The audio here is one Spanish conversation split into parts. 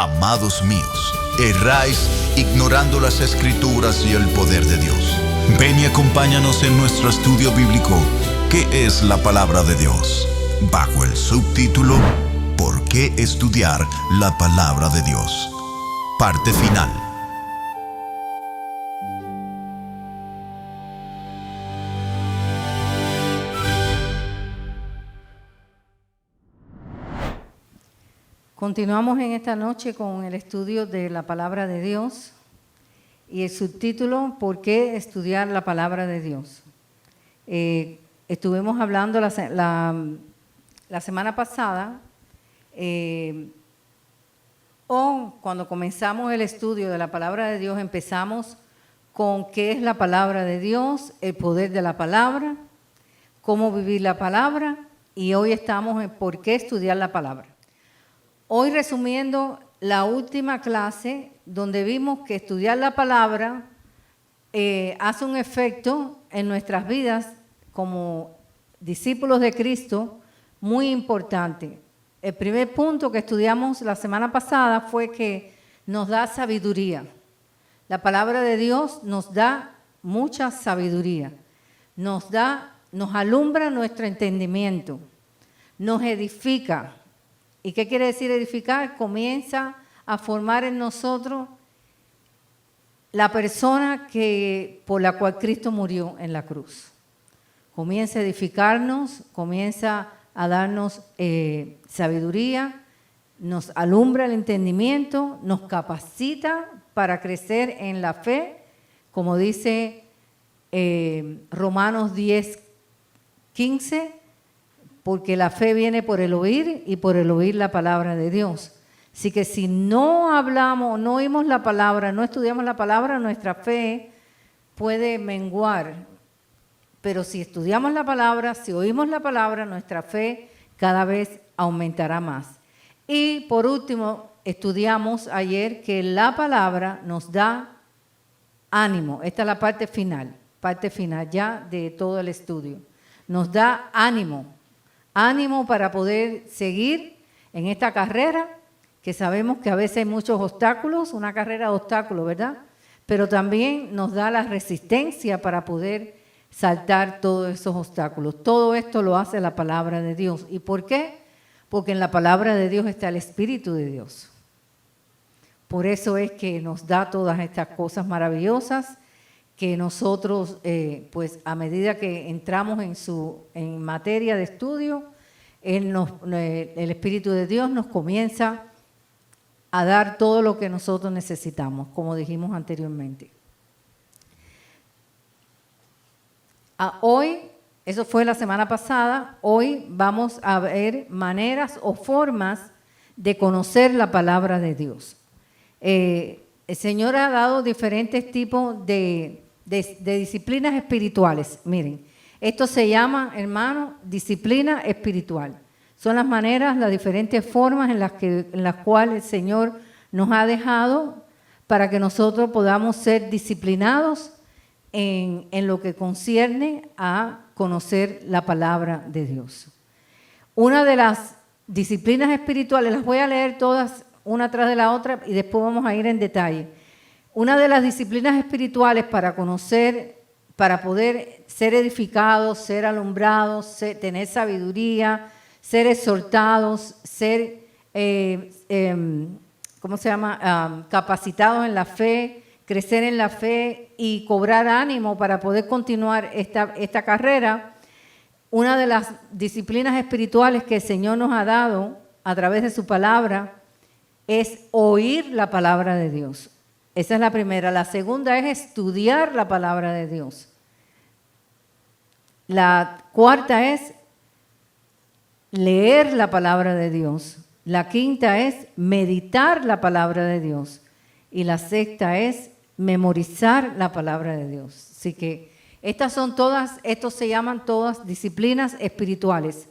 Amados míos, erráis ignorando las Escrituras y el poder de Dios. Ven y acompáñanos en nuestro estudio bíblico, ¿qué es la palabra de Dios? Bajo el subtítulo, ¿por qué estudiar la palabra de Dios? Parte final. Continuamos en esta noche con el estudio de la palabra de Dios y el subtítulo, ¿por qué estudiar la palabra de Dios? Estuvimos hablando la semana pasada, cuando comenzamos el estudio de la palabra de Dios, empezamos con qué es la palabra de Dios, el poder de la palabra, cómo vivir la palabra, y hoy estamos en por qué estudiar la palabra. Hoy, resumiendo la última clase, donde vimos que estudiar la palabra hace un efecto en nuestras vidas como discípulos de Cristo muy importante. El primer punto que estudiamos la semana pasada fue que nos da sabiduría. La palabra de Dios nos da mucha sabiduría, nos alumbra nuestro entendimiento, nos edifica. ¿Y qué quiere decir edificar? Comienza a formar en nosotros la persona por la cual Cristo murió en la cruz. Comienza a edificarnos, comienza a darnos sabiduría, nos alumbra el entendimiento, nos capacita para crecer en la fe, como dice Romanos 10:15, porque la fe viene por el oír y por el oír la palabra de Dios. Así que si no hablamos, no oímos la palabra, no estudiamos la palabra, nuestra fe puede menguar. Pero si estudiamos la palabra, si oímos la palabra, nuestra fe cada vez aumentará más. Y por último, estudiamos ayer que la palabra nos da ánimo. Esta es la parte final ya de todo el estudio. Nos da ánimo para poder seguir en esta carrera, que sabemos que a veces hay muchos obstáculos, una carrera de obstáculos, ¿verdad? Pero también nos da la resistencia para poder saltar todos esos obstáculos. Todo esto lo hace la palabra de Dios. ¿Y por qué? Porque en la palabra de Dios está el Espíritu de Dios. Por eso es que nos da todas estas cosas maravillosas que nosotros, pues a medida que entramos en materia de estudio, el Espíritu de Dios nos comienza a dar todo lo que nosotros necesitamos, como dijimos anteriormente. Hoy, eso fue la semana pasada, hoy vamos a ver maneras o formas de conocer la palabra de Dios. El Señor ha dado diferentes tipos de disciplinas espirituales. Miren, esto se llama, hermano, disciplina espiritual. Son las maneras, las diferentes formas en las cuales el Señor nos ha dejado para que nosotros podamos ser disciplinados en lo que concierne a conocer la palabra de Dios. Una de las disciplinas espirituales, las voy a leer todas una tras de la otra y después vamos a ir en detalle. Una de las disciplinas espirituales para conocer, para poder ser edificados, ser alumbrados, tener sabiduría, ser exhortados, ser, capacitados en la fe, crecer en la fe y cobrar ánimo para poder continuar esta carrera. Una de las disciplinas espirituales que el Señor nos ha dado a través de su palabra es oír la palabra de Dios. Esa es la primera. La segunda es estudiar la palabra de Dios. La cuarta es leer la palabra de Dios. La quinta es meditar la palabra de Dios. Y la sexta es memorizar la palabra de Dios. Así que estos se llaman todas disciplinas espirituales.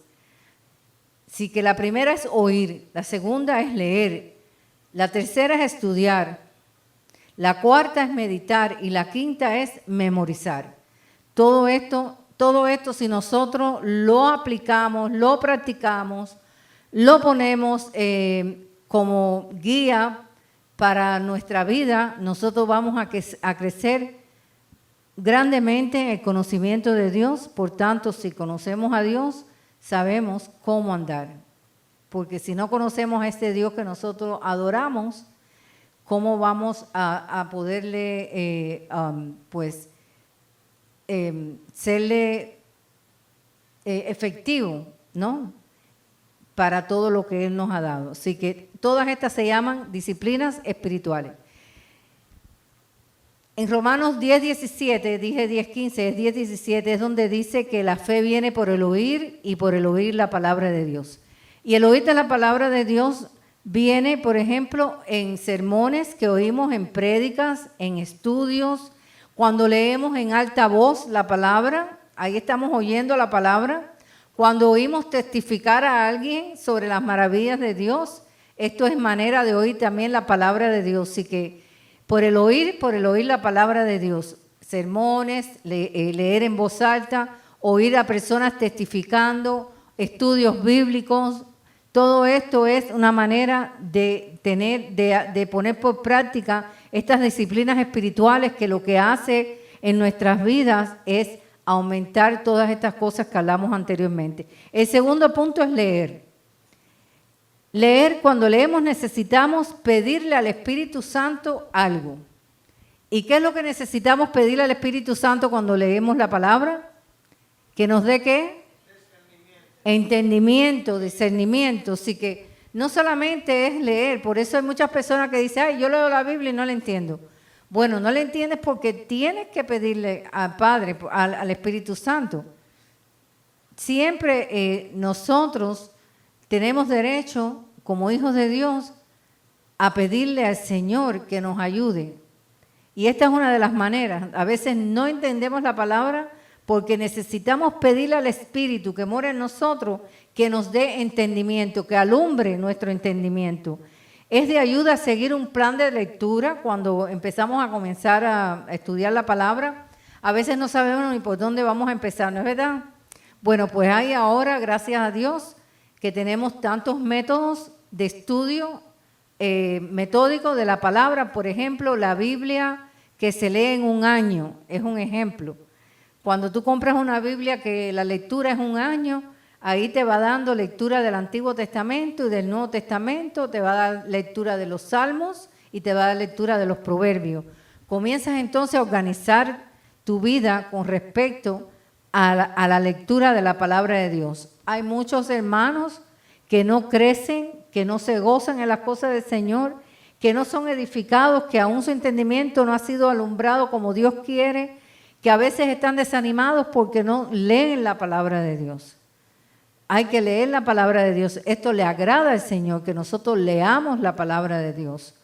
Así que la primera es oír, la segunda es leer, la tercera es estudiar, la cuarta es meditar y la quinta es memorizar. Todo esto si nosotros lo aplicamos, lo practicamos, lo ponemos como guía para nuestra vida, nosotros vamos a crecer grandemente en el conocimiento de Dios. Por tanto, si conocemos a Dios, sabemos cómo andar. Porque si no conocemos a este Dios que nosotros adoramos, ¿cómo vamos a poderle, serle efectivo, ¿no?, para todo lo que Él nos ha dado? Así que todas estas se llaman disciplinas espirituales. En Romanos 10:17, dije 10:15, es 10:17, es donde dice que la fe viene por el oír y por el oír la palabra de Dios. Y el oír de la palabra de Dios viene, por ejemplo, en sermones que oímos, en prédicas, en estudios, cuando leemos en alta voz la palabra, ahí estamos oyendo la palabra. Cuando oímos testificar a alguien sobre las maravillas de Dios, esto es manera de oír también la palabra de Dios. Así que por el oír la palabra de Dios, sermones, leer en voz alta, oír a personas testificando, estudios bíblicos, todo esto es una manera de poner por práctica estas disciplinas espirituales que lo que hace en nuestras vidas es aumentar todas estas cosas que hablamos anteriormente. El segundo punto es leer. Leer, cuando leemos necesitamos pedirle al Espíritu Santo algo. ¿Y qué es lo que necesitamos pedirle al Espíritu Santo cuando leemos la palabra? ¿Que nos dé qué? Entendimiento, discernimiento. Así que no solamente es leer, por eso hay muchas personas que dicen, ay, yo leo la Biblia y no la entiendo. Bueno, no la entiendes porque tienes que pedirle al Padre, al Espíritu Santo. Siempre nosotros tenemos derecho, como hijos de Dios, a pedirle al Señor que nos ayude. Y esta es una de las maneras. A veces no entendemos la palabra porque necesitamos pedirle al Espíritu que mora en nosotros, que nos dé entendimiento, que alumbre nuestro entendimiento. Es de ayuda a seguir un plan de lectura cuando empezamos a comenzar a estudiar la palabra. A veces no sabemos ni por dónde vamos a empezar, ¿no es verdad? Bueno, pues hay ahora, gracias a Dios, que tenemos tantos métodos de estudio metódico de la palabra. Por ejemplo, la Biblia que se lee en un año es un ejemplo. Cuando tú compras una Biblia que la lectura es un año, ahí te va dando lectura del Antiguo Testamento y del Nuevo Testamento, te va a dar lectura de los Salmos y te va a dar lectura de los Proverbios. Comienzas entonces a organizar tu vida con respecto a la lectura de la palabra de Dios. Hay muchos hermanos que no crecen, que no se gozan en las cosas del Señor, que no son edificados, que aún su entendimiento no ha sido alumbrado como Dios quiere, que a veces están desanimados porque no leen la palabra de Dios. Hay que leer la palabra de Dios. Esto le agrada al Señor, que nosotros leamos la palabra de Dios.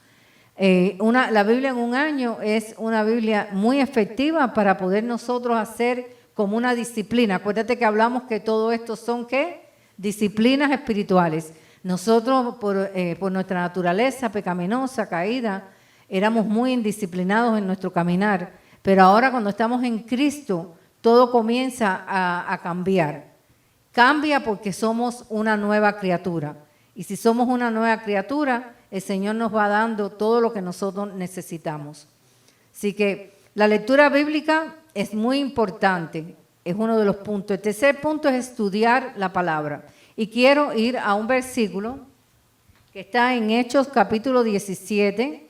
La Biblia en un año es una Biblia muy efectiva para poder nosotros hacer como una disciplina. Acuérdate que hablamos que todo esto son ¿qué? Disciplinas espirituales. Nosotros por nuestra naturaleza pecaminosa, caída, éramos muy indisciplinados en nuestro caminar. Pero ahora cuando estamos en Cristo, todo comienza a cambiar. Cambia porque somos una nueva criatura. Y si somos una nueva criatura, el Señor nos va dando todo lo que nosotros necesitamos. Así que la lectura bíblica es muy importante, es uno de los puntos. El tercer punto es estudiar la palabra. Y quiero ir a un versículo que está en Hechos capítulo 17.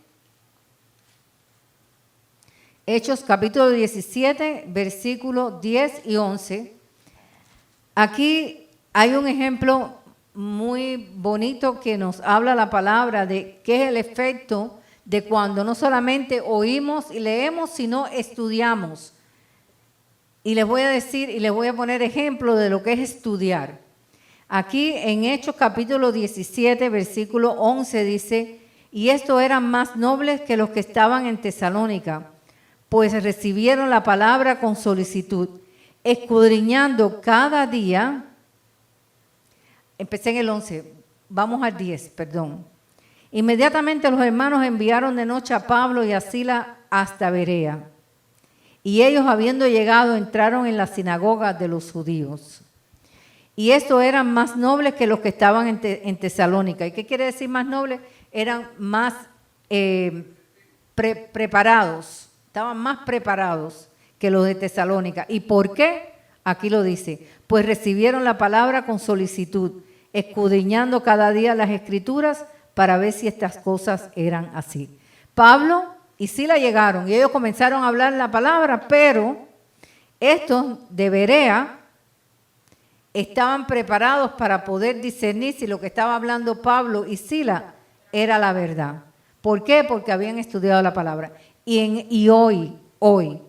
Hechos capítulo 17, versículos 10 y 11. Aquí hay un ejemplo muy bonito que nos habla la palabra de qué es el efecto de cuando no solamente oímos y leemos, sino estudiamos. Y les voy a decir y les voy a poner ejemplo de lo que es estudiar. Aquí en Hechos capítulo 17, versículo 11 dice, y estos eran más nobles que los que estaban en Tesalónica, pues recibieron la palabra con solicitud, escudriñando cada día. Empecé en el 11, vamos al 10, perdón. Inmediatamente los hermanos enviaron de noche a Pablo y a Silas hasta Berea. Y ellos, habiendo llegado, entraron en la sinagoga de los judíos. Y estos eran más nobles que los que estaban en Tesalónica. ¿Y qué quiere decir más nobles? Eran más preparados, estaban más preparados que los de Tesalónica. ¿Y por qué? Aquí lo dice, pues recibieron la palabra con solicitud, escudriñando cada día las Escrituras para ver si estas cosas eran así. Pablo y Sila llegaron y ellos comenzaron a hablar la palabra, pero estos de Berea estaban preparados para poder discernir si lo que estaba hablando Pablo y Sila era la verdad. ¿Por qué? Porque habían estudiado la palabra. Y hoy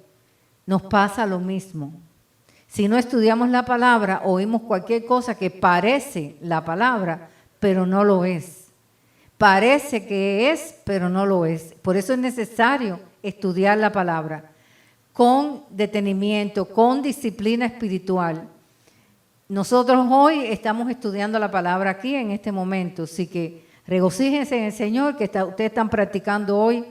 nos pasa lo mismo. Si no estudiamos la palabra, oímos cualquier cosa que parece la palabra, pero no lo es. Parece que es, pero no lo es. Por eso es necesario estudiar la palabra con detenimiento, con disciplina espiritual. Nosotros hoy estamos estudiando la palabra aquí en este momento, así que regocíjense en el Señor que ustedes están practicando hoy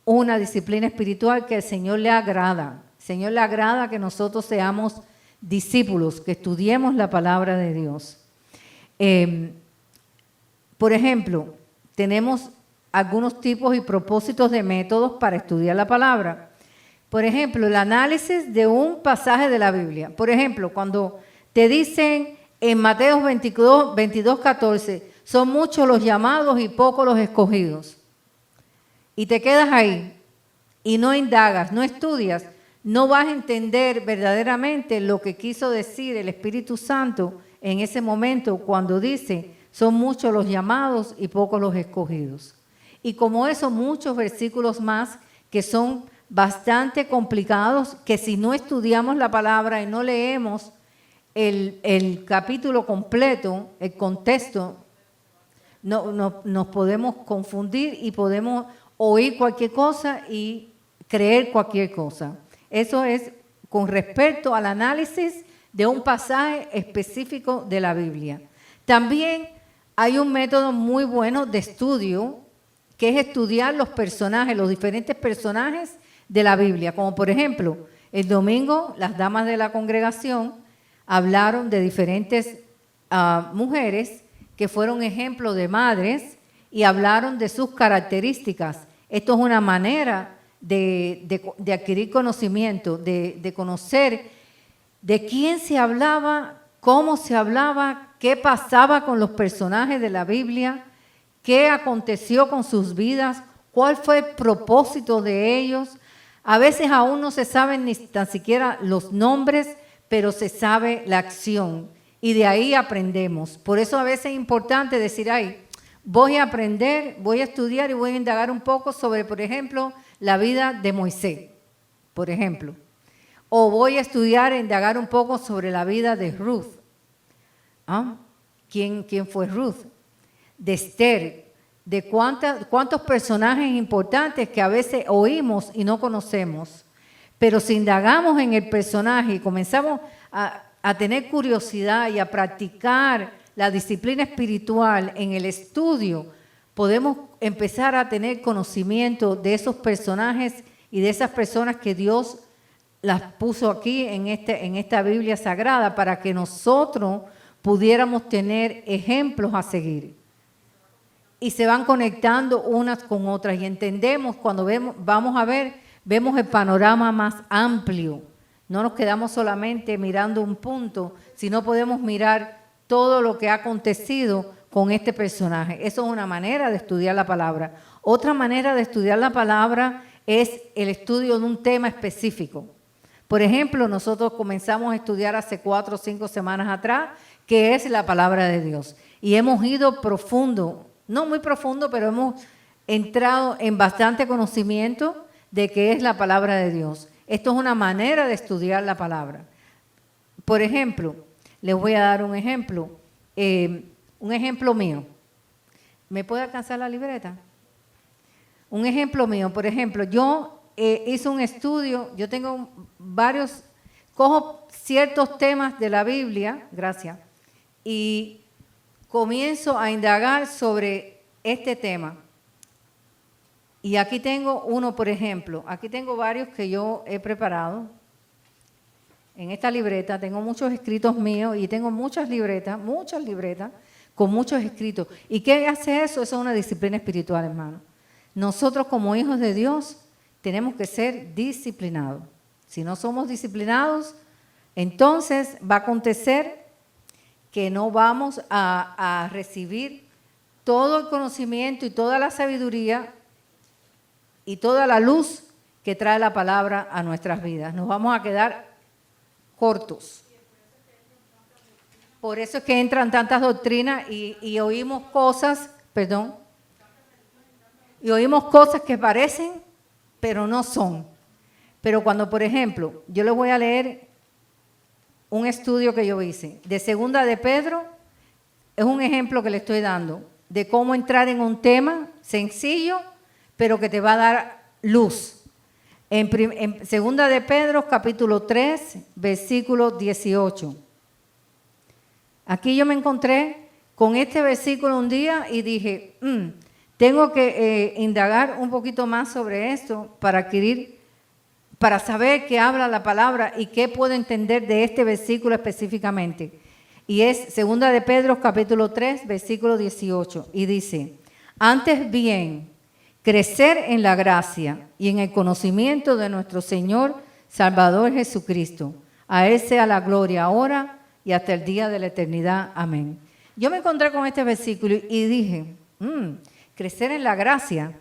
una disciplina espiritual que al Señor le agrada. Al Señor le agrada que nosotros seamos discípulos, que estudiemos la palabra de Dios. Por ejemplo, tenemos algunos tipos y propósitos de métodos para estudiar la palabra. Por ejemplo, el análisis de un pasaje de la Biblia. Por ejemplo, cuando te dicen en Mateo 22, 14, son muchos los llamados y pocos los escogidos. Y te quedas ahí y no indagas, no estudias, no vas a entender verdaderamente lo que quiso decir el Espíritu Santo en ese momento cuando dice, son muchos los llamados y pocos los escogidos. Y como eso, muchos versículos más que son bastante complicados, que si no estudiamos la palabra y no leemos el capítulo completo, el contexto, nos podemos confundir y podemos oír cualquier cosa y creer cualquier cosa. Eso es con respecto al análisis de un pasaje específico de la Biblia. También hay un método muy bueno de estudio, que es estudiar los personajes, los diferentes personajes de la Biblia. Como por ejemplo, el domingo las damas de la congregación hablaron de diferentes mujeres que fueron ejemplo de madres y hablaron de sus características. Esto es una manera de adquirir conocimiento, de conocer de quién se hablaba, cómo se hablaba, qué pasaba con los personajes de la Biblia, qué aconteció con sus vidas, cuál fue el propósito de ellos. A veces aún no se saben ni tan siquiera los nombres, pero se sabe la acción y de ahí aprendemos. Por eso a veces es importante decir, voy a aprender, voy a estudiar y voy a indagar un poco sobre, por ejemplo, la vida de Moisés, por ejemplo. O voy a estudiar e indagar un poco sobre la vida de Ruth. ¿Quién fue Ruth? De Esther, de cuántos personajes importantes que a veces oímos y no conocemos. Pero si indagamos en el personaje y comenzamos a tener curiosidad y a practicar la disciplina espiritual en el estudio, podemos empezar a tener conocimiento de esos personajes y de esas personas que Dios las puso aquí en esta Biblia Sagrada para que nosotros pudiéramos tener ejemplos a seguir. Y se van conectando unas con otras y entendemos cuando vemos el panorama más amplio. No nos quedamos solamente mirando un punto, sino podemos mirar todo lo que ha acontecido con este personaje. Eso es una manera de estudiar la palabra. Otra manera de estudiar la palabra es el estudio de un tema específico. Por ejemplo, nosotros comenzamos a estudiar hace 4 o 5 semanas atrás, que es la palabra de Dios. Y hemos ido profundo, no muy profundo, pero hemos entrado en bastante conocimiento de qué es la palabra de Dios. Esto es una manera de estudiar la palabra. Por ejemplo, les voy a dar un ejemplo mío. ¿Me puede alcanzar la libreta? Un ejemplo mío, por ejemplo, yo hice un estudio, yo tengo cojo ciertos temas de la Biblia, gracias, y comienzo a indagar sobre este tema. Y aquí tengo uno, por ejemplo, aquí tengo varios que yo he preparado. en esta libreta, tengo muchos escritos míos y tengo muchas libretas con muchos escritos. ¿Y qué hace eso? Eso es una disciplina espiritual, hermano. Nosotros como hijos de Dios tenemos que ser disciplinados. Si no somos disciplinados, entonces va a acontecer que no vamos a recibir todo el conocimiento y toda la sabiduría y toda la luz que trae la palabra a nuestras vidas. Nos vamos a quedar cortos. Por eso es que entran tantas doctrinas y oímos cosas, y oímos cosas que parecen, pero no son. Pero cuando, por ejemplo, yo les voy a leer un estudio que yo hice de Segunda de Pedro, es un ejemplo que le estoy dando de cómo entrar en un tema sencillo, pero que te va a dar luz. En Segunda de Pedro, capítulo 3, versículo 18. Aquí yo me encontré con este versículo un día y dije, tengo que indagar un poquito más sobre esto para saber qué habla la palabra y qué puedo entender de este versículo específicamente. Y es Segunda de Pedro, capítulo 3, versículo 18. Y dice, antes bien, crecer en la gracia y en el conocimiento de nuestro Señor Salvador Jesucristo. A Él sea la gloria ahora y hasta el día de la eternidad. Amén. Yo me encontré con este versículo y dije, crecer en la gracia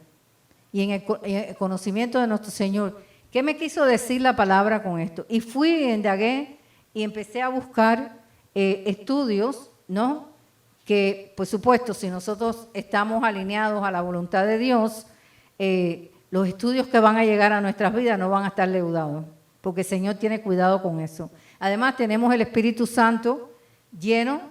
y en el conocimiento de nuestro Señor. ¿Qué me quiso decir la palabra con esto? Y fui, indagué y empecé a buscar estudios, ¿no? Que, por supuesto, si nosotros estamos alineados a la voluntad de Dios, los estudios que van a llegar a nuestras vidas no van a estar leudados, porque el Señor tiene cuidado con eso. Además, tenemos el Espíritu Santo lleno,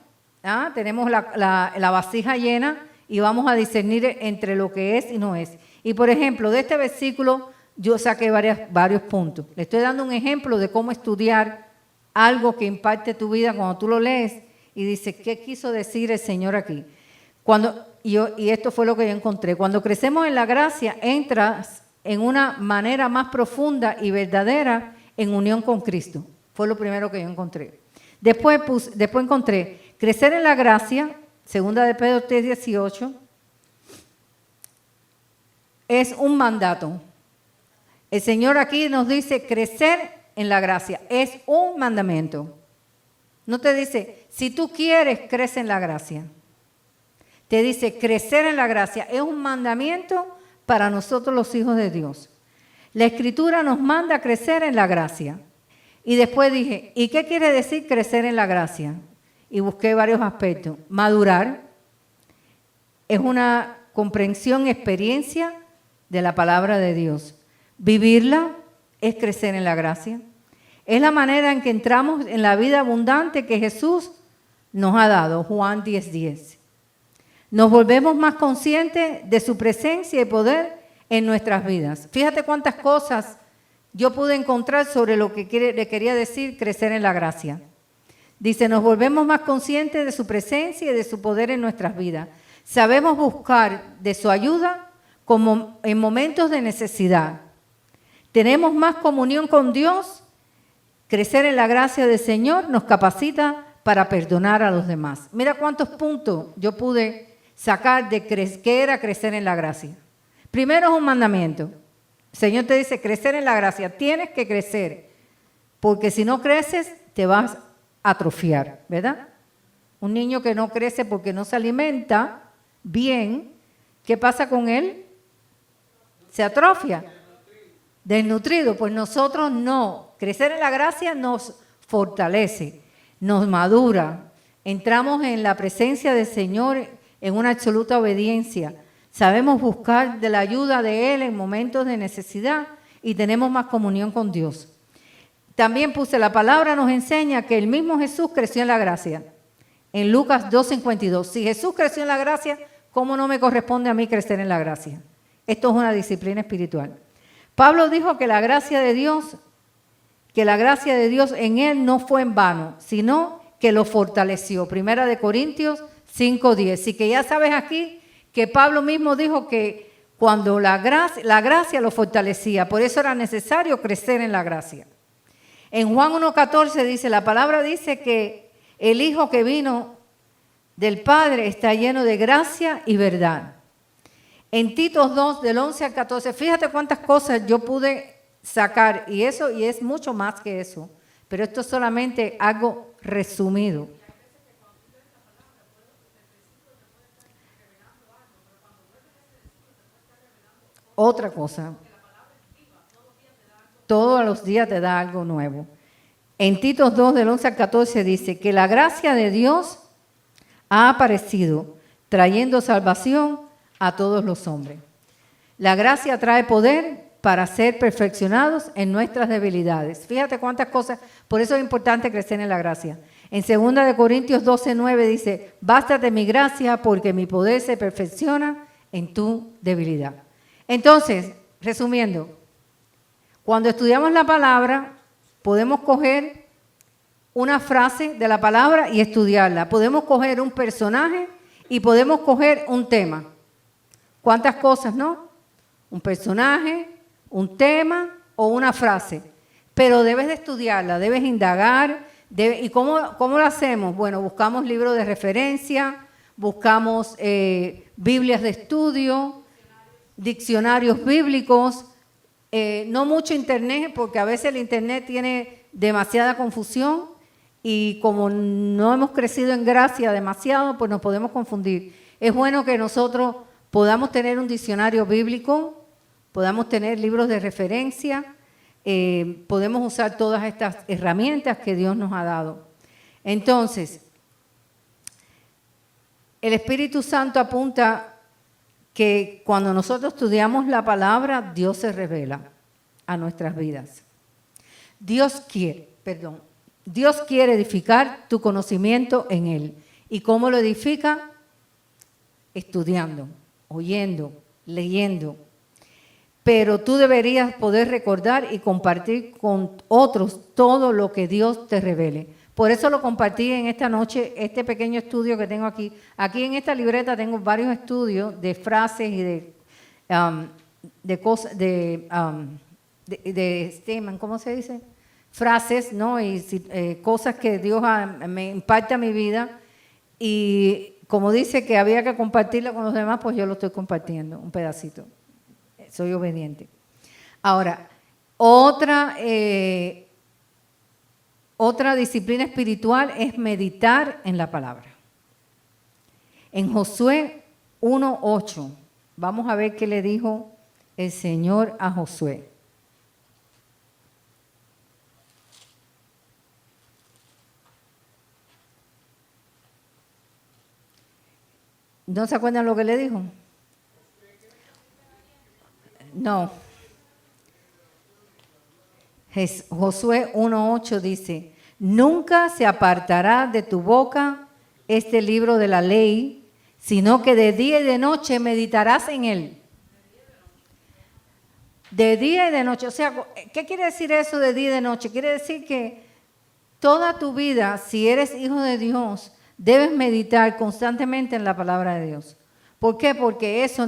tenemos la vasija llena y vamos a discernir entre lo que es y no es. Y, por ejemplo, de este versículo yo saqué varios puntos. Le estoy dando un ejemplo de cómo estudiar algo que impacte tu vida cuando tú lo lees y dices, ¿qué quiso decir el Señor aquí? Y esto fue lo que yo encontré. Cuando crecemos en la gracia, entras en una manera más profunda y verdadera en unión con Cristo. Fue lo primero que yo encontré. Después encontré, crecer en la gracia, Segunda de Pedro 3:18, es un mandato. El Señor aquí nos dice crecer en la gracia, es un mandamiento. No te dice, si tú quieres, crece en la gracia. Te dice, crecer en la gracia es un mandamiento para nosotros los hijos de Dios. La Escritura nos manda a crecer en la gracia. Y después dije, ¿y qué quiere decir crecer en la gracia? Y busqué varios aspectos. Madurar es una comprensión, experiencia de la palabra de Dios. Vivirla es crecer en la gracia. Es la manera en que entramos en la vida abundante que Jesús nos ha dado, Juan 10:10. Nos volvemos más conscientes de su presencia y poder en nuestras vidas. Fíjate cuántas cosas yo pude encontrar sobre lo que le quería decir crecer en la gracia. Dice, nos volvemos más conscientes de su presencia y de su poder en nuestras vidas. Sabemos buscar de su ayuda como en momentos de necesidad. Tenemos más comunión con Dios. Crecer en la gracia del Señor nos capacita para perdonar a los demás. Mira cuántos puntos yo pude sacar de qué era crecer en la gracia. Primero es un mandamiento. El Señor te dice crecer en la gracia. Tienes que crecer, porque si no creces te vas a atrofiar, ¿verdad? Un niño que no crece porque no se alimenta bien, ¿qué pasa con él? Se atrofia. Desnutrido. Pues nosotros no. Crecer en la gracia nos fortalece, nos madura. Entramos en la presencia del Señor en una absoluta obediencia. Sabemos buscar de la ayuda de Él en momentos de necesidad y tenemos más comunión con Dios. También la palabra nos enseña que el mismo Jesús creció en la gracia. En Lucas 2:52. Si Jesús creció en la gracia, ¿cómo no me corresponde a mí crecer en la gracia? Esto es una disciplina espiritual. Pablo dijo que la gracia de Dios en Él no fue en vano, sino que lo fortaleció. Primera de Corintios 5:10. Así que ya sabes aquí que Pablo mismo dijo que cuando la gracia lo fortalecía, por eso era necesario crecer en la gracia. En Juan 1:14 dice, la palabra dice que el Hijo que vino del Padre está lleno de gracia y verdad. En Tito 2, del 11 al 14, fíjate cuántas cosas yo pude sacar, y es mucho más que eso, pero esto es solamente algo resumido. Otra cosa, todos los días te da algo nuevo. En Tito 2, del 11 al 14 dice que la gracia de Dios ha aparecido trayendo salvación a todos los hombres. La gracia trae poder para ser perfeccionados en nuestras debilidades. Fíjate cuántas cosas, por eso es importante crecer en la gracia. En 2 de Corintios 12:9 dice, bástate mi gracia porque mi poder se perfecciona en tu debilidad. Entonces, resumiendo, cuando estudiamos la palabra, podemos coger una frase de la palabra y estudiarla. Podemos coger un personaje y podemos coger un tema. ¿Cuántas cosas, no? Un personaje, un tema o una frase. Pero debes de estudiarla, debes indagar. ¿Y cómo lo hacemos? Bueno, buscamos libros de referencia, buscamos Biblias de estudio, diccionarios bíblicos, no mucho internet, porque a veces el internet tiene demasiada confusión y como no hemos crecido en gracia demasiado, pues nos podemos confundir. Es bueno que nosotros podamos tener un diccionario bíblico, podamos tener libros de referencia, podemos usar todas estas herramientas que Dios nos ha dado. Entonces, el Espíritu Santo apunta que cuando nosotros estudiamos la palabra, Dios se revela a nuestras vidas. Dios quiere edificar tu conocimiento en Él. ¿Y cómo lo edifica? Estudiando, oyendo, leyendo. Pero tú deberías poder recordar y compartir con otros todo lo que Dios te revele. Por eso lo compartí en esta noche, este pequeño estudio que tengo aquí. Aquí en esta libreta tengo varios estudios de frases y de cosas, de statement, ¿cómo se dice? Frases, ¿no? Y cosas que Dios me impacta a mi vida. Y como dice que había que compartirlo con los demás, pues yo lo estoy compartiendo, un pedacito. Soy obediente. Ahora, otra disciplina espiritual es meditar en la palabra. En Josué 1:8, vamos a ver qué le dijo el Señor a Josué. ¿No se acuerdan lo que le dijo? No. Josué 1:8 dice, nunca se apartará de tu boca este libro de la ley, sino que de día y de noche meditarás en él. De día y de noche. O sea, ¿qué quiere decir eso de día y de noche? Quiere decir que toda tu vida, si eres hijo de Dios, debes meditar constantemente en la palabra de Dios. ¿Por qué? Porque eso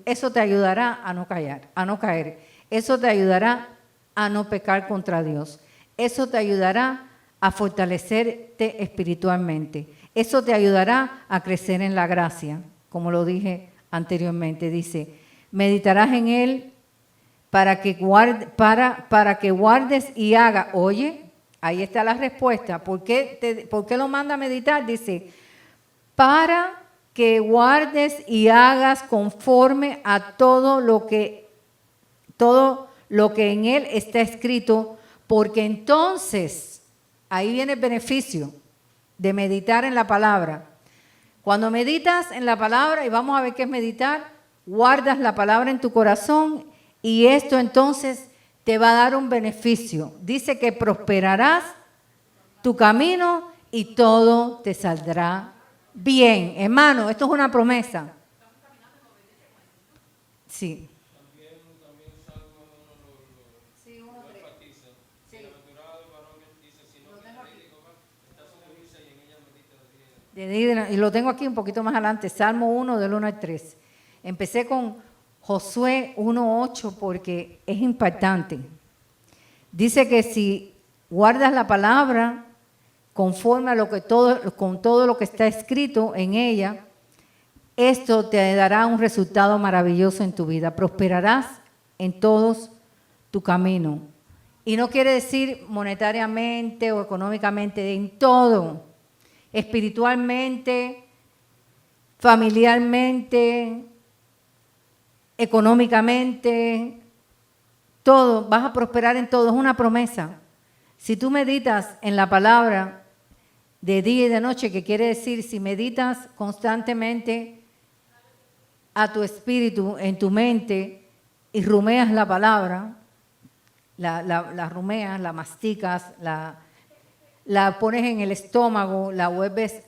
eso te ayudará a no caer. Eso te ayudará a no pecar contra Dios. Eso te ayudará a fortalecerte espiritualmente. Eso te ayudará a crecer en la gracia, como lo dije anteriormente. Dice, meditarás en él para que guardes y hagas. Oye, ahí está la respuesta. ¿Por qué lo manda a meditar? Dice, para que guardes y hagas conforme a todo lo que en él está escrito, porque entonces, ahí viene el beneficio de meditar en la palabra. Cuando meditas en la palabra, y vamos a ver qué es meditar, guardas la palabra en tu corazón y esto entonces te va a dar un beneficio. Dice que prosperarás tu camino y todo te saldrá bien. Hermano, esto es una promesa. Sí. Y lo tengo aquí un poquito más adelante, Salmo 1, del 1 al 3. Empecé con Josué 1:8 porque es impactante. Dice que si guardas la palabra conforme a con todo lo que está escrito en ella, esto te dará un resultado maravilloso en tu vida. Prosperarás en todos tu camino. Y no quiere decir monetariamente o económicamente, en todo. Espiritualmente, familiarmente, económicamente, todo. Vas a prosperar en todo. Es una promesa. Si tú meditas en la palabra de día y de noche, que quiere decir si meditas constantemente a tu espíritu, en tu mente, y rumeas la palabra, la rumeas, la masticas, la pones en el estómago, la vuelves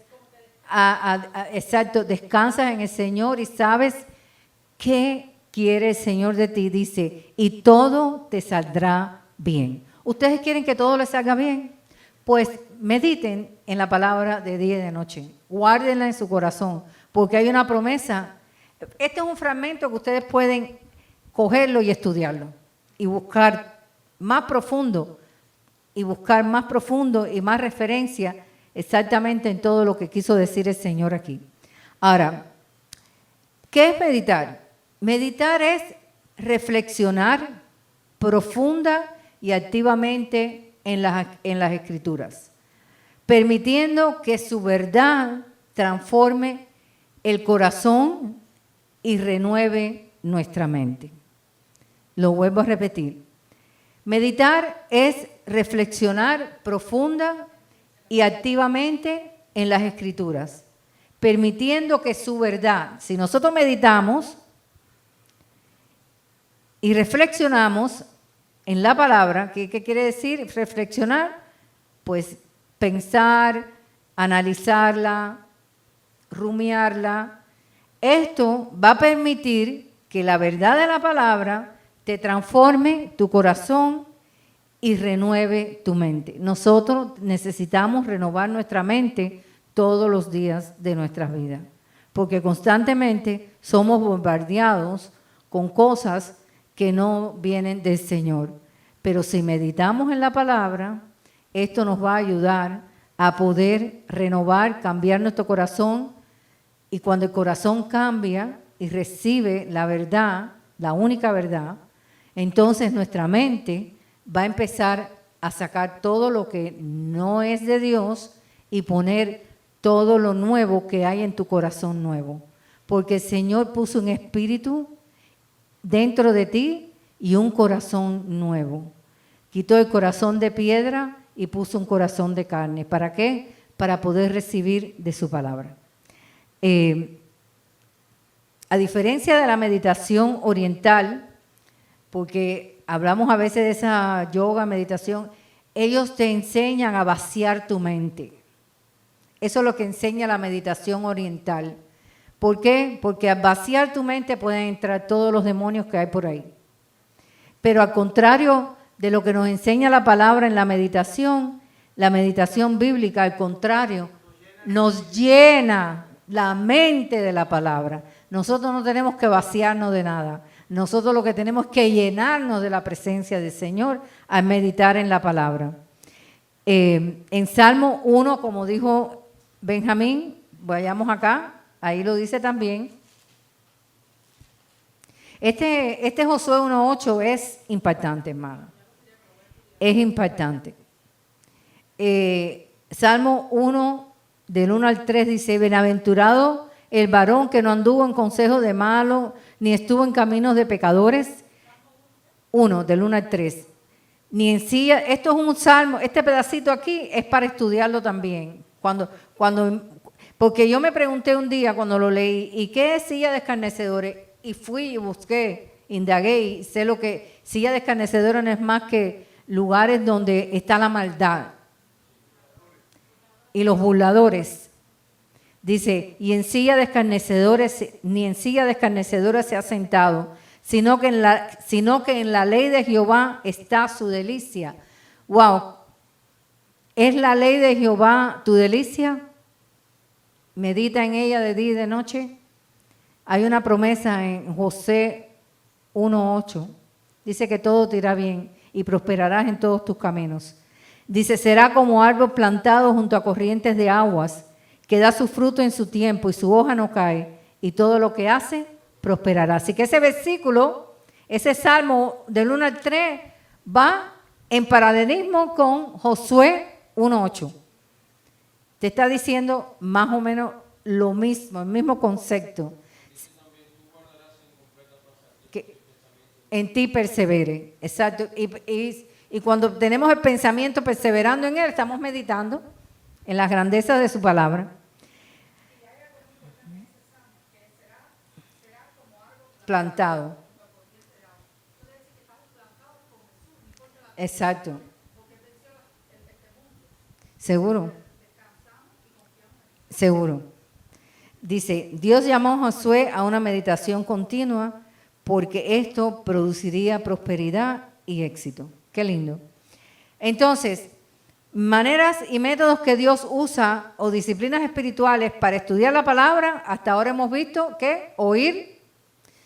exacto, descansas en el Señor y sabes qué quiere el Señor de ti. Dice, y todo te saldrá bien. ¿Ustedes quieren que todo les salga bien? Pues mediten en la palabra de día y de noche. Guárdenla en su corazón, porque hay una promesa. Este es un fragmento que ustedes pueden cogerlo y estudiarlo y buscar más profundo y más referencia exactamente en todo lo que quiso decir el Señor aquí. Ahora, ¿qué es meditar? Meditar es reflexionar profunda y activamente en las Escrituras, permitiendo que su verdad transforme el corazón y renueve nuestra mente. Lo vuelvo a repetir. Meditar es reflexionar profunda y activamente en las Escrituras, permitiendo que su verdad, si nosotros meditamos y reflexionamos en la palabra, ¿qué quiere decir reflexionar? Pues pensar, analizarla, rumiarla. Esto va a permitir que la verdad de la palabra te transforme tu corazón y renueve tu mente. Nosotros necesitamos renovar nuestra mente todos los días de nuestras vidas, porque constantemente somos bombardeados con cosas que no vienen del Señor. Pero si meditamos en la palabra, esto nos va a ayudar a poder renovar, cambiar nuestro corazón. Y cuando el corazón cambia y recibe la verdad, la única verdad, entonces nuestra mente va a empezar a sacar todo lo que no es de Dios y poner todo lo nuevo que hay en tu corazón nuevo. Porque el Señor puso un espíritu dentro de ti y un corazón nuevo. Quitó el corazón de piedra y puso un corazón de carne. ¿Para qué? Para poder recibir de su palabra. A diferencia de la meditación oriental, porque hablamos a veces de esa yoga, meditación, ellos te enseñan a vaciar tu mente. Eso es lo que enseña la meditación oriental. ¿Por qué? Porque al vaciar tu mente pueden entrar todos los demonios que hay por ahí. Pero al contrario de lo que nos enseña la palabra en la meditación bíblica, al contrario, nos llena la mente de la palabra. Nosotros no tenemos que vaciarnos de nada. Nosotros lo que tenemos es que llenarnos de la presencia del Señor al meditar en la palabra. En Salmo 1, como dijo Benjamín, vayamos acá, ahí lo dice también. Este Josué 1:8 es impactante, hermano. Es impactante. Salmo 1, del 1 al 3 dice, bienaventurado el varón que no anduvo en consejo de malo, ni estuvo en caminos de pecadores. 1, del 1 al 3. Ni en silla, esto es un salmo, este pedacito aquí es para estudiarlo también. Porque yo me pregunté un día cuando lo leí, ¿y qué es silla de escarnecedores? Y fui y busqué, indagué y sé lo que silla de escarnecedores no es más que lugares donde está la maldad y los burladores. Dice, y en silla de escarnecedores, ni en silla de escarnecedores se ha sentado, sino que en la ley de Jehová está su delicia. Wow, ¿es la ley de Jehová tu delicia? Medita en ella de día y de noche. Hay una promesa en José 1:8. Dice que todo te irá bien y prosperarás en todos tus caminos. Dice, será como árbol plantado junto a corrientes de aguas, que da su fruto en su tiempo y su hoja no cae, y todo lo que hace prosperará. Así que ese versículo, ese salmo del 1 al 3, va en paralelismo con Josué 1:8. Te está diciendo más o menos lo mismo, el mismo concepto. Que en ti persevere, exacto. Y cuando tenemos el pensamiento perseverando en Él, estamos meditando en las grandezas de su palabra. Plantado. Exacto. Seguro. Seguro. Dice, Dios llamó a Josué a una meditación continua porque esto produciría prosperidad y éxito. Qué lindo. Entonces, maneras y métodos que Dios usa o disciplinas espirituales para estudiar la palabra, hasta ahora hemos visto que oír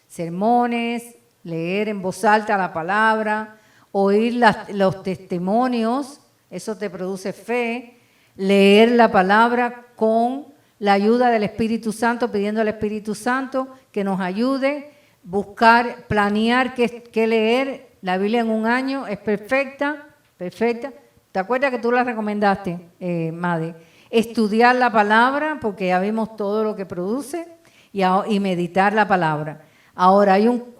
sermones, leer en voz alta la palabra, oír los testimonios, eso te produce fe, leer la palabra con la ayuda del Espíritu Santo, pidiendo al Espíritu Santo que nos ayude, buscar, planear qué leer. La Biblia en un año es perfecta, perfecta. ¿Te acuerdas que tú la recomendaste, Made? Estudiar la palabra, porque ya vimos todo lo que produce, y meditar la palabra. Ahora hay un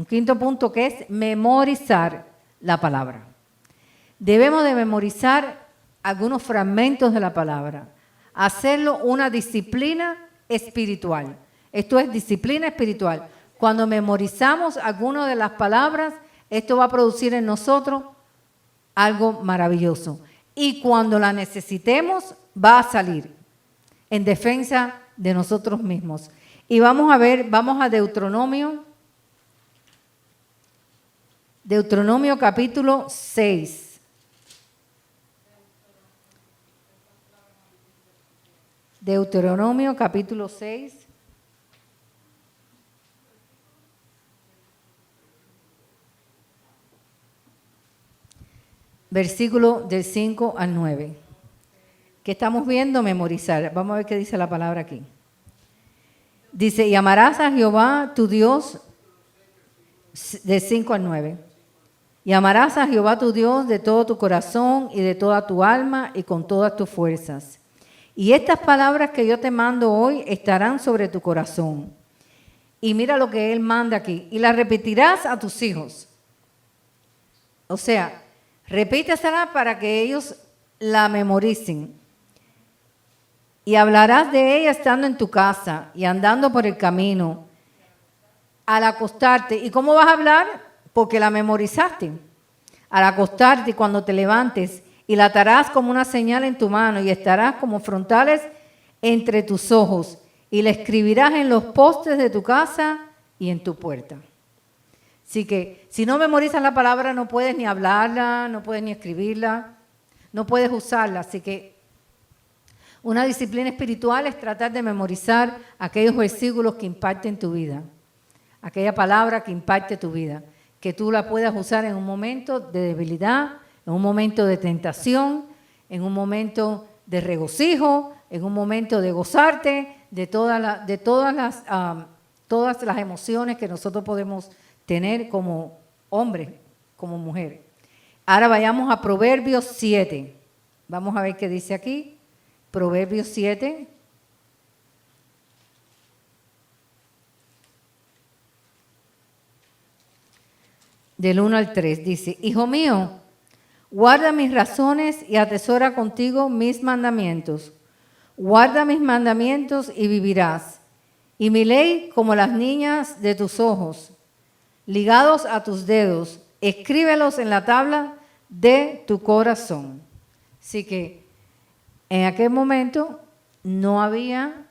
quinto punto que es memorizar la palabra. Debemos de memorizar algunos fragmentos de la palabra, hacerlo una disciplina espiritual. Esto es disciplina espiritual. Cuando memorizamos algunas de las palabras, esto va a producir en nosotros algo maravilloso. Y cuando la necesitemos, va a salir en defensa de nosotros mismos. Y vamos a Deuteronomio. Deuteronomio capítulo 6. Deuteronomio capítulo 6. Versículo del 5 al 9. ¿Qué estamos viendo? Memorizar. Vamos a ver qué dice la palabra aquí. Dice, y amarás a Jehová tu Dios, de 5 al 9. Y amarás a Jehová tu Dios de todo tu corazón y de toda tu alma y con todas tus fuerzas. Y estas palabras que yo te mando hoy estarán sobre tu corazón. Y mira lo que él manda aquí. Y las repetirás a tus hijos. O sea, repítesela para que ellos la memoricen. Y hablarás de ella estando en tu casa y andando por el camino, al acostarte. ¿Y cómo vas a hablar? Porque la memorizaste. Al acostarte y cuando te levantes, y la atarás como una señal en tu mano y estarás como frontales entre tus ojos. Y la escribirás en los postes de tu casa y en tu puerta. Así que si no memorizas la palabra, no puedes ni hablarla, no puedes ni escribirla, no puedes usarla. Así que una disciplina espiritual es tratar de memorizar aquellos versículos que impacten tu vida, aquella palabra que impacte tu vida, que tú la puedas usar en un momento de debilidad, en un momento de tentación, en un momento de regocijo, en un momento de gozarte, de todas las emociones que nosotros podemos tener como hombre, como mujer. Ahora vayamos a Proverbios 7. Vamos a ver qué dice aquí. Proverbios 7. Del 1 al 3 dice, Hijo mío, guarda mis razones y atesora contigo mis mandamientos. Guarda mis mandamientos y vivirás. Y mi ley como las niñas de tus ojos, ligados a tus dedos, escríbelos en la tabla de tu corazón. Así que en aquel momento no había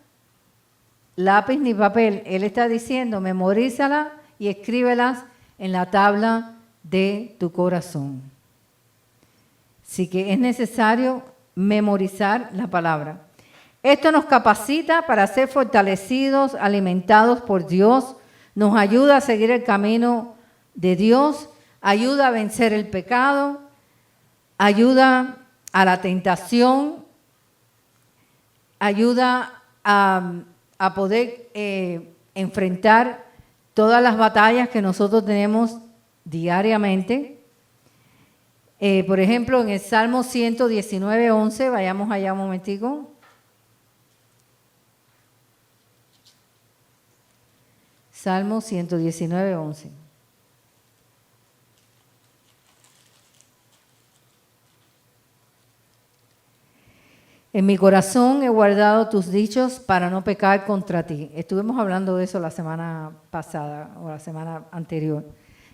lápiz ni papel. Él está diciendo, memorízala y escríbelas en la tabla de tu corazón. Así que es necesario memorizar la palabra. Esto nos capacita para ser fortalecidos, alimentados por Dios, nos ayuda a seguir el camino de Dios, ayuda a vencer el pecado, ayuda a la tentación, ayuda a poder enfrentar todas las batallas que nosotros tenemos diariamente. Por ejemplo, en el Salmo 119:11, vayamos allá un momentico. Salmo 119:11. En mi corazón he guardado tus dichos para no pecar contra ti. Estuvimos hablando de eso la semana pasada o la semana anterior.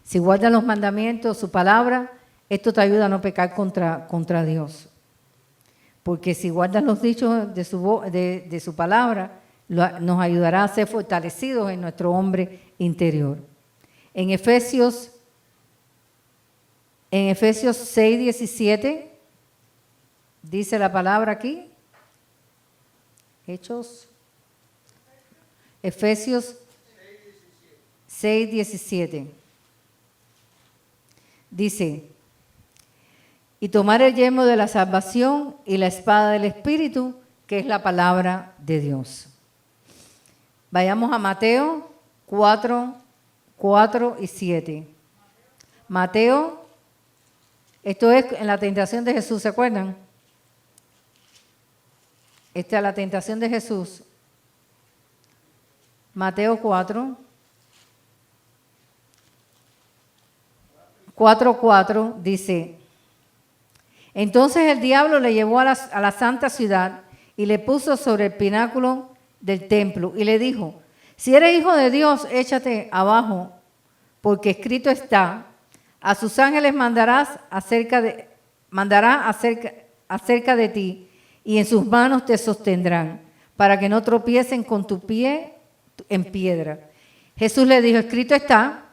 Si guardas los mandamientos, su palabra, esto te ayuda a no pecar contra Dios. Porque si guardas los dichos de su palabra, nos ayudará a ser fortalecidos en nuestro hombre interior. En Efesios 6:17 dice la palabra aquí. Efesios 6:17. Dice, y tomar el yelmo de la salvación y la espada del Espíritu, que es la palabra de Dios. Vayamos a Mateo 4 y 7. Mateo, esto es en la tentación de Jesús, ¿se acuerdan? Esta es la tentación de Jesús. Mateo 4:4 dice, entonces el diablo le llevó a la santa ciudad y le puso sobre el pináculo del templo y le dijo, si eres hijo de Dios, échate abajo, porque escrito está, a sus ángeles mandará acerca de ti, y en sus manos te sostendrán, para que no tropiecen con tu pie en piedra. Jesús le dijo, escrito está,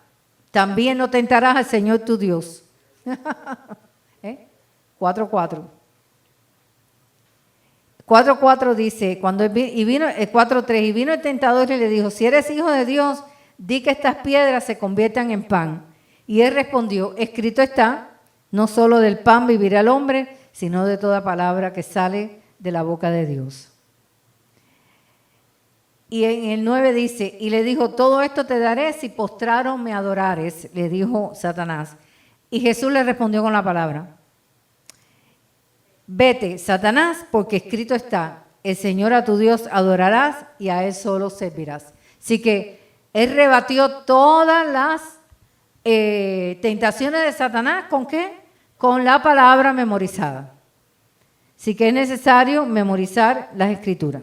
también no tentarás al Señor tu Dios. 4:4. 4:4 dice, 4:3, y vino el tentador y le dijo, si eres hijo de Dios, di que estas piedras se conviertan en pan. Y él respondió, escrito está, no solo del pan vivirá el hombre, sino de toda palabra que sale de la boca de Dios. Y en el 9 dice, y le dijo, todo esto te daré si postrado me adorares, le dijo Satanás. Y Jesús le respondió con la palabra, vete, Satanás, porque escrito está, el Señor a tu Dios adorarás y a Él solo servirás. Así que Él rebatió todas las tentaciones de Satanás, ¿con qué? Con la palabra memorizada. Así que es necesario memorizar las Escrituras.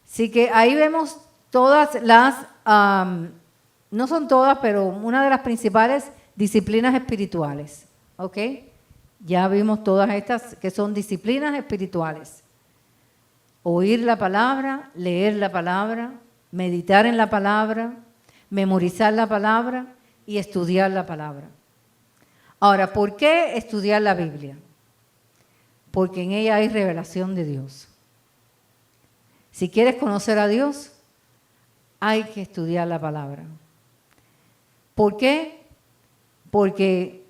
Así que ahí vemos todas las, no son todas, pero una de las principales disciplinas espirituales. ¿Ok? Ya vimos todas estas que son disciplinas espirituales. Oír la palabra, leer la palabra, meditar en la palabra, memorizar la palabra y estudiar la palabra. Ahora, ¿por qué estudiar la Biblia? Porque en ella hay revelación de Dios. Si quieres conocer a Dios, hay que estudiar la palabra. ¿Por qué? Porque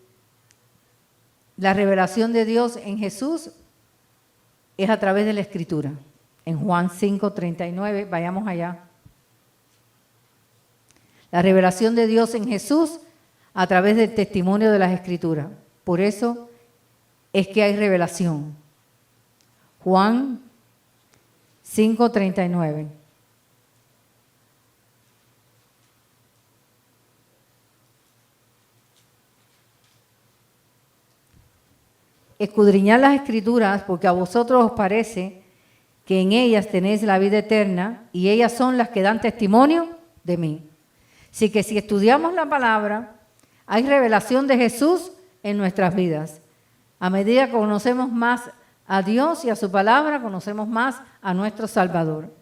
la revelación de Dios en Jesús es a través de la Escritura. En Juan 5:39, vayamos allá. La revelación de Dios en Jesús a través del testimonio de las Escrituras. Por eso es que hay revelación. Juan 5:39. Escudriñad las Escrituras, porque a vosotros os parece que en ellas tenéis la vida eterna, y ellas son las que dan testimonio de mí. Así que si estudiamos la palabra, hay revelación de Jesús en nuestras vidas. A medida que conocemos más a Dios y a su palabra, conocemos más a nuestro Salvador.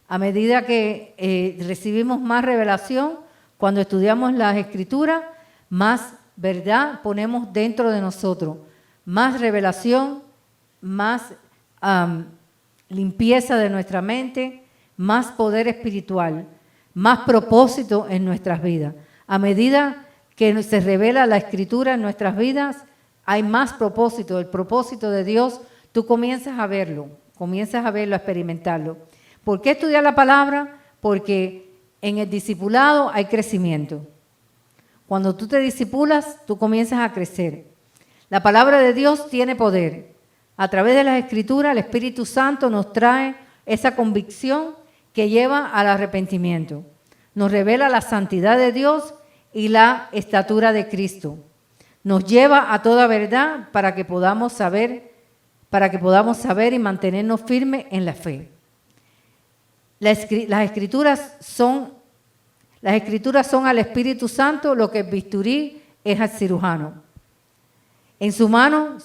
A medida que recibimos más revelación, cuando estudiamos las Escrituras, más verdad ponemos dentro de nosotros. Más revelación, más limpieza de nuestra mente, más poder espiritual. más propósito en nuestras vidas. A medida que se revela la Escritura en nuestras vidas, hay más propósito. El propósito de Dios, tú comienzas a verlo, a experimentarlo. ¿Por qué estudiar la palabra? Porque en el discipulado hay crecimiento. Cuando tú te discipulas, tú comienzas a crecer. La palabra de Dios tiene poder. A través de las Escrituras, el Espíritu Santo nos trae esa convicción que lleva al arrepentimiento. Nos revela la santidad de Dios y la estatura de Cristo. Nos lleva a toda verdad para que podamos saber y mantenernos firmes en la fe. Las escrituras son al Espíritu Santo lo que el bisturí es al cirujano. En su mano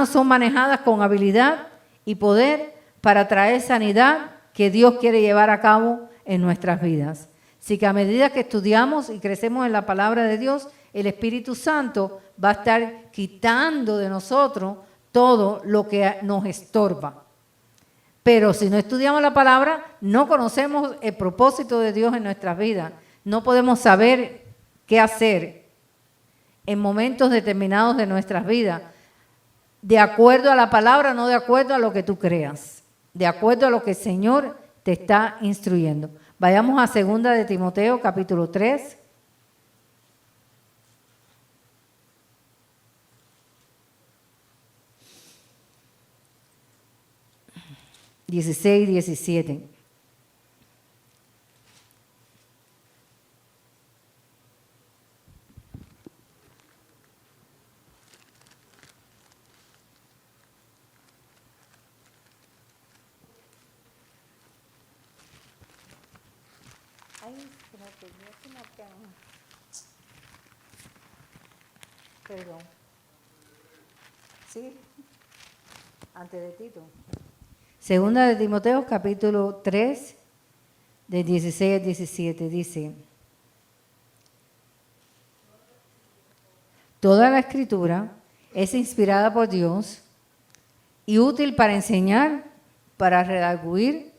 son manejadas con habilidad y poder para traer sanidad que Dios quiere llevar a cabo en nuestras vidas. Así que a medida que estudiamos y crecemos en la palabra de Dios, el Espíritu Santo va a estar quitando de nosotros todo lo que nos estorba. Pero si no estudiamos la palabra, no conocemos el propósito de Dios en nuestras vidas. No podemos saber qué hacer en momentos determinados de nuestras vidas, de acuerdo a la palabra, no de acuerdo a lo que tú creas, de acuerdo a lo que el Señor te está instruyendo. Vayamos a 2 de Timoteo, capítulo 3. ...16 y 17. Perdón. ¿Sí? Antes de Tito. 2 de Timoteo, capítulo 3, de 16 al 17, dice: Toda la Escritura es inspirada por Dios y útil para enseñar, para redarguir,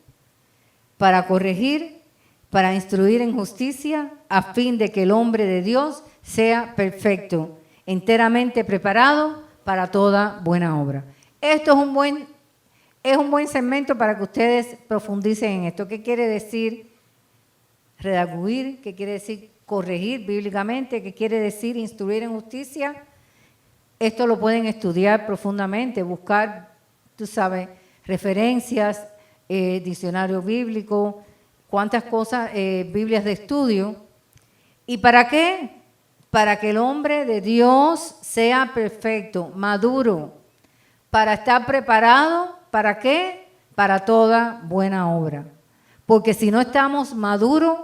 para corregir, para instruir en justicia, a fin de que el hombre de Dios sea perfecto, enteramente preparado para toda buena obra. Esto es un buen segmento para que ustedes profundicen en esto. ¿Qué quiere decir redarguir? ¿Qué quiere decir corregir bíblicamente? ¿Qué quiere decir instruir en justicia? Esto lo pueden estudiar profundamente, buscar, tú sabes, referencias, diccionario bíblico, cuántas cosas, Biblias de estudio. ¿Y para qué? Para que el hombre de Dios sea perfecto, maduro, para estar preparado, ¿para qué? Para toda buena obra. Porque si no estamos maduros,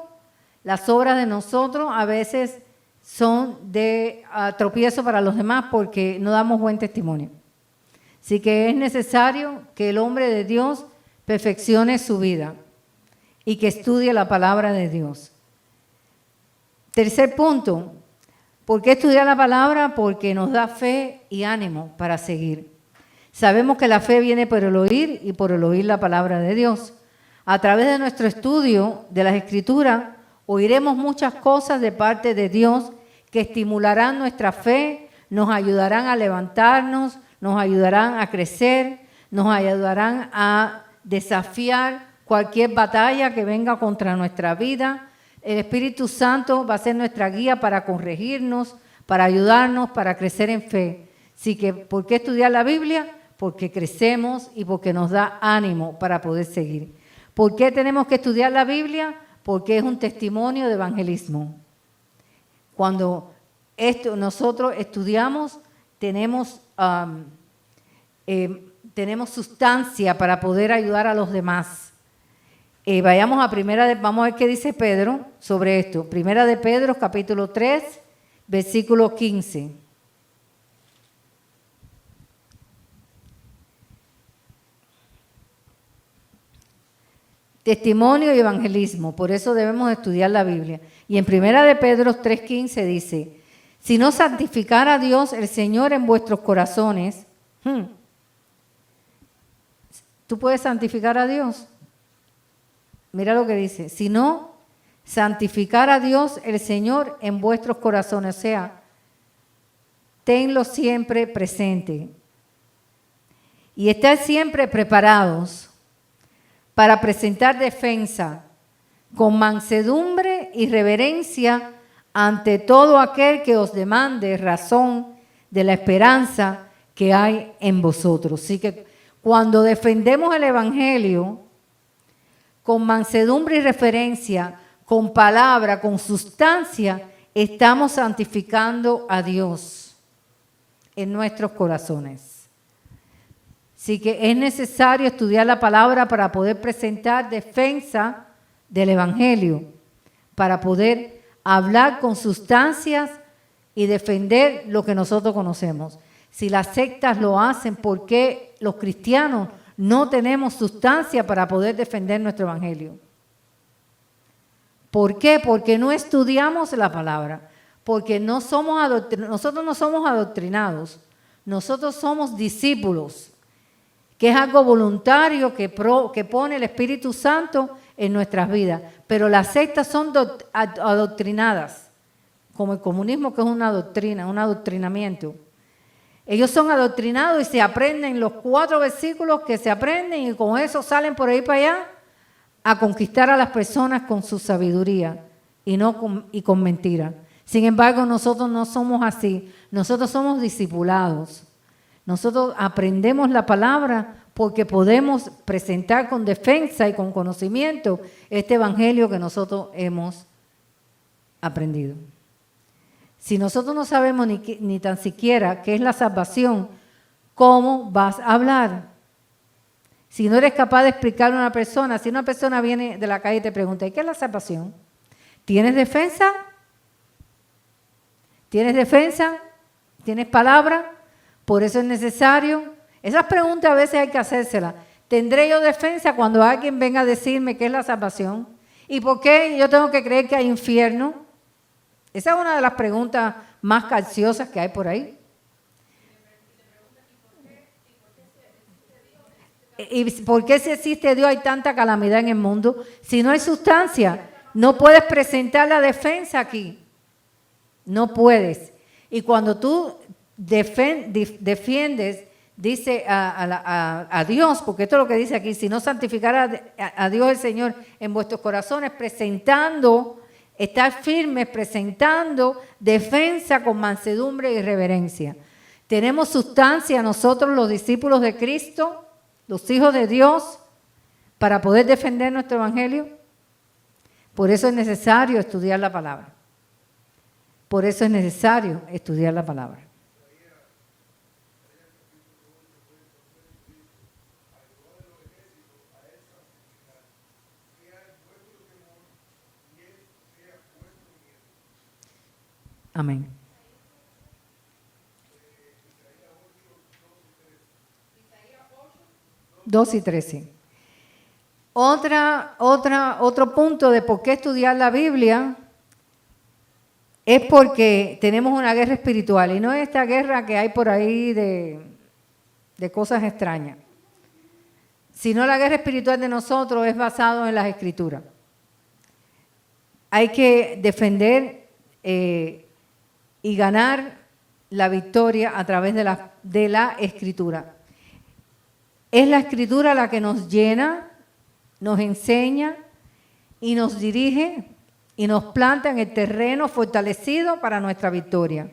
las obras de nosotros a veces son de tropiezo para los demás porque no damos buen testimonio. Así que es necesario que el hombre de Dios perfeccione su vida y que estudie la palabra de Dios. Tercer punto, ¿por qué estudiar la palabra? Porque nos da fe y ánimo para seguir. Sabemos que la fe viene por el oír y por el oír la palabra de Dios. A través de nuestro estudio de las Escrituras, oiremos muchas cosas de parte de Dios que estimularán nuestra fe, nos ayudarán a levantarnos, nos ayudarán a crecer, nos ayudarán a desafiar cualquier batalla que venga contra nuestra vida. El Espíritu Santo va a ser nuestra guía para corregirnos, para ayudarnos, para crecer en fe. Así que, ¿por qué estudiar la Biblia? Porque crecemos y porque nos da ánimo para poder seguir. ¿Por qué tenemos que estudiar la Biblia? Porque es un testimonio de evangelismo. Cuando nosotros estudiamos, tenemos sustancia para poder ayudar a los demás. Vamos a ver qué dice Pedro sobre esto. Primera de Pedro, capítulo 3, versículo 15. Testimonio y evangelismo, por eso debemos estudiar la Biblia. Y en Primera de Pedro 3:15 dice: si no santificara a Dios el Señor en vuestros corazones, ¿tú puedes santificar a Dios? mira lo que dice, sino santificar a Dios el Señor en vuestros corazones, o sea, tenlo siempre presente. Y estar siempre preparados para presentar defensa con mansedumbre y reverencia ante todo aquel que os demande razón de la esperanza que hay en vosotros. Así que cuando defendemos el Evangelio con mansedumbre y reverencia, con palabra, con sustancia, estamos santificando a Dios en nuestros corazones. Así que es necesario estudiar la palabra para poder presentar defensa del Evangelio, para poder hablar con sustancias y defender lo que nosotros conocemos. Si las sectas lo hacen, ¿por qué los cristianos no tenemos sustancia para poder defender nuestro Evangelio? ¿Por qué? Porque no estudiamos la palabra, porque nosotros no somos adoctrinados, nosotros somos discípulos, que es algo voluntario que pone el Espíritu Santo en nuestras vidas. Pero las sectas son adoctrinadas, como el comunismo, que es una doctrina, un adoctrinamiento. Ellos son adoctrinados y se aprenden los 4 versículos que se aprenden y con eso salen por ahí para allá a conquistar a las personas con su sabiduría y con mentira. Sin embargo, nosotros no somos así. Nosotros somos discipulados. Nosotros aprendemos la palabra porque podemos presentar con defensa y con conocimiento este evangelio que nosotros hemos aprendido. Si nosotros no sabemos ni tan siquiera qué es la salvación, ¿cómo vas a hablar? Si no eres capaz de explicarle a una persona, si una persona viene de la calle y te pregunta, ¿y qué es la salvación? ¿Tienes defensa? ¿Tienes defensa? ¿Tienes palabra? Por eso es necesario. Esas preguntas a veces hay que hacérselas. ¿Tendré yo defensa cuando alguien venga a decirme qué es la salvación? ¿Y por qué yo tengo que creer que hay infierno? Esa es una de las preguntas más capciosas que hay por ahí. ¿Y por qué si existe Dios hay tanta calamidad en el mundo? Si no hay sustancia, no puedes presentar la defensa aquí. No puedes. Y cuando tú defiendes, dice a Dios, porque esto es lo que dice aquí, si no santificar a Dios el Señor en vuestros corazones, presentando, estar firmes, presentando defensa con mansedumbre y reverencia. Tenemos sustancia nosotros, los discípulos de Cristo, los hijos de Dios, para poder defender nuestro evangelio. Por eso es necesario estudiar la palabra. Por eso es necesario estudiar la palabra. Amén. Dos y 13. Otro punto de por qué estudiar la Biblia es porque tenemos una guerra espiritual y no es esta guerra que hay por ahí de cosas extrañas, sino la guerra espiritual de nosotros es basada en las Escrituras. Hay que defender y ganar la victoria a través de la Escritura. Es la Escritura la que nos llena, nos enseña y nos dirige y nos planta en el terreno fortalecido para nuestra victoria.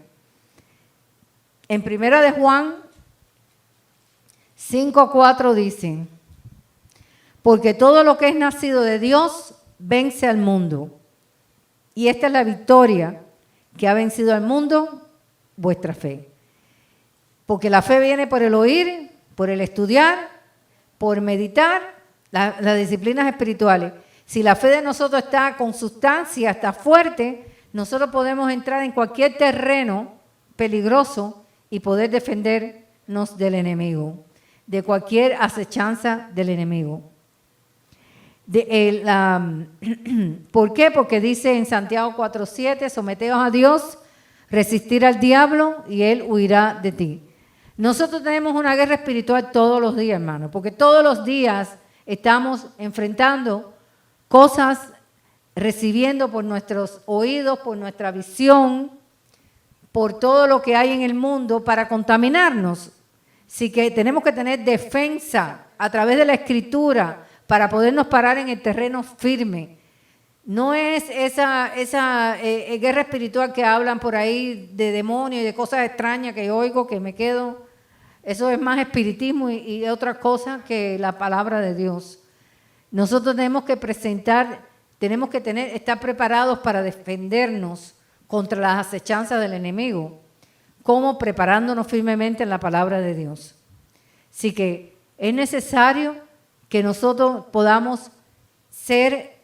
En 1 de Juan 5:4 dice, porque todo lo que es nacido de Dios vence al mundo. Y esta es la victoria que ha vencido al mundo, vuestra fe. Porque la fe viene por el oír, por el estudiar, por meditar, las disciplinas espirituales. Si la fe de nosotros está con sustancia, está fuerte, nosotros podemos entrar en cualquier terreno peligroso y poder defendernos del enemigo, de cualquier acechanza del enemigo. ¿Por qué? Porque dice en Santiago 4:7, someteos a Dios, resistir al diablo y él huirá de ti. Nosotros tenemos una guerra espiritual todos los días, hermano, porque todos los días estamos enfrentando cosas recibiendo por nuestros oídos, por nuestra visión, por todo lo que hay en el mundo para contaminarnos. Así que tenemos que tener defensa a través de la Escritura para podernos parar en el terreno firme. No es esa guerra espiritual que hablan por ahí de demonios y de cosas extrañas que oigo, que me quedo. Eso es más espiritismo y otra cosa que la palabra de Dios. Nosotros tenemos que estar preparados para defendernos contra las acechanzas del enemigo, como preparándonos firmemente en la palabra de Dios. Así que es necesario que nosotros podamos ser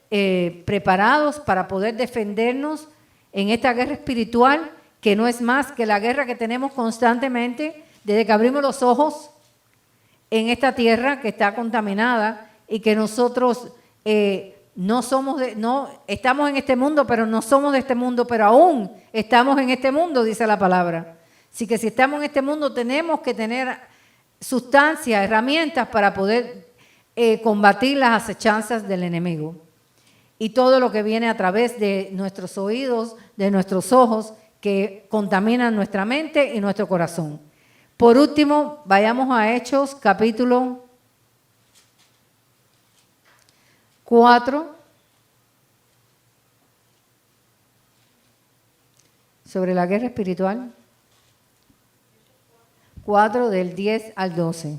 preparados para poder defendernos en esta guerra espiritual, que no es más que la guerra que tenemos constantemente desde que abrimos los ojos en esta tierra que está contaminada y que nosotros estamos en este mundo, pero no somos de este mundo, pero aún estamos en este mundo, dice la palabra. Así que si estamos en este mundo tenemos que tener sustancias, herramientas para poder combatir las acechanzas del enemigo. Y todo lo que viene a través de nuestros oídos, de nuestros ojos, que contaminan nuestra mente y nuestro corazón. Por último, vayamos a Hechos, capítulo 4, sobre la guerra espiritual. 4 del 10 al 12.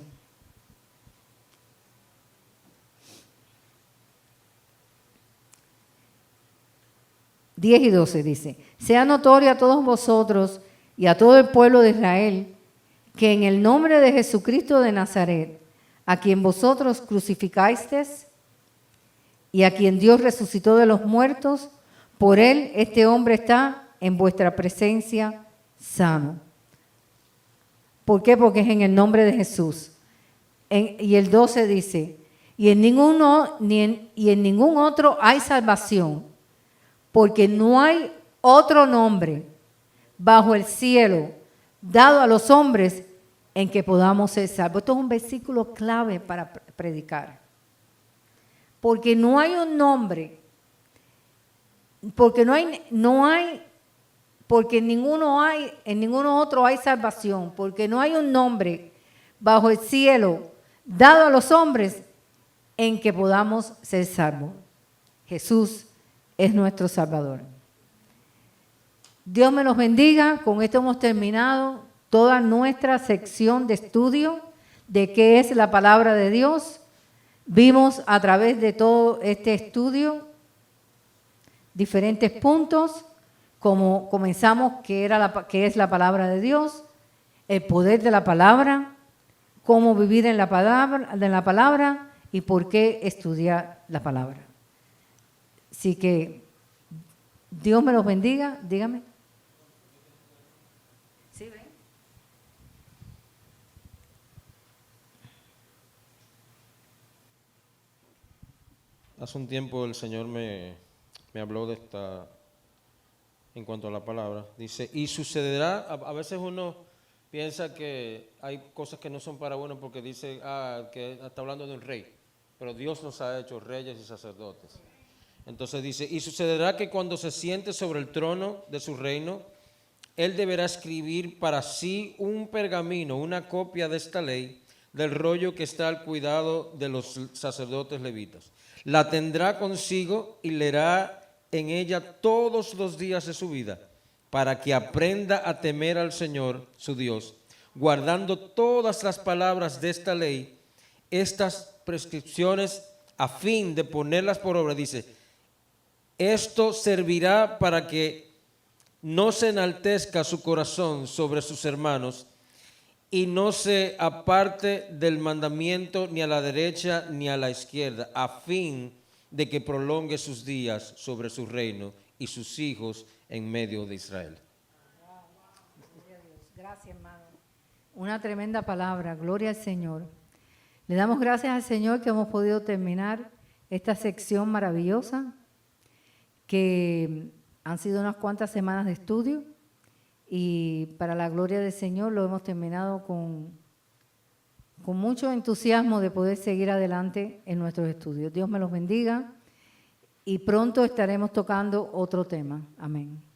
Diez y 12 dice: sea notorio a todos vosotros y a todo el pueblo de Israel que en el nombre de Jesucristo de Nazaret, a quien vosotros crucificasteis y a quien Dios resucitó de los muertos, por él este hombre está en vuestra presencia sano. ¿Por qué? Porque es en el nombre de Jesús. Y el 12 dice: y en ningún otro hay salvación, porque no hay otro nombre bajo el cielo dado a los hombres en que podamos ser salvos. Esto es un versículo clave para predicar. Porque no hay un nombre, porque en ninguno otro hay salvación, porque no hay un nombre bajo el cielo dado a los hombres en que podamos ser salvos. Jesús es nuestro Salvador. Dios me los bendiga. Con esto hemos terminado toda nuestra sección de estudio de qué es la palabra de Dios. Vimos a través de todo este estudio diferentes puntos, como comenzamos, qué es la palabra de Dios, el poder de la palabra, cómo vivir en la palabra y por qué estudiar la palabra. Así que Dios me los bendiga. Dígame. ¿Sí, ven? Hace un tiempo el Señor me habló de esta, en cuanto a la palabra. Dice, y sucederá, a veces uno piensa que hay cosas que no son para uno porque dice, que está hablando de un rey, pero Dios nos ha hecho reyes y sacerdotes. Entonces dice, y sucederá que cuando se siente sobre el trono de su reino, él deberá escribir para sí un pergamino, una copia de esta ley, del rollo que está al cuidado de los sacerdotes levitas. La tendrá consigo y leerá en ella todos los días de su vida, para que aprenda a temer al Señor, su Dios, guardando todas las palabras de esta ley, estas prescripciones, a fin de ponerlas por obra. Dice, esto servirá para que no se enaltezca su corazón sobre sus hermanos y no se aparte del mandamiento ni a la derecha ni a la izquierda, a fin de que prolongue sus días sobre su reino y sus hijos en medio de Israel. Gracias, hermano. Una tremenda palabra. Gloria al Señor. Le damos gracias al Señor que hemos podido terminar esta sección maravillosa, que han sido unas cuantas semanas de estudio y para la gloria del Señor lo hemos terminado con mucho entusiasmo de poder seguir adelante en nuestros estudios. Dios me los bendiga. y pronto estaremos tocando otro tema. Amén.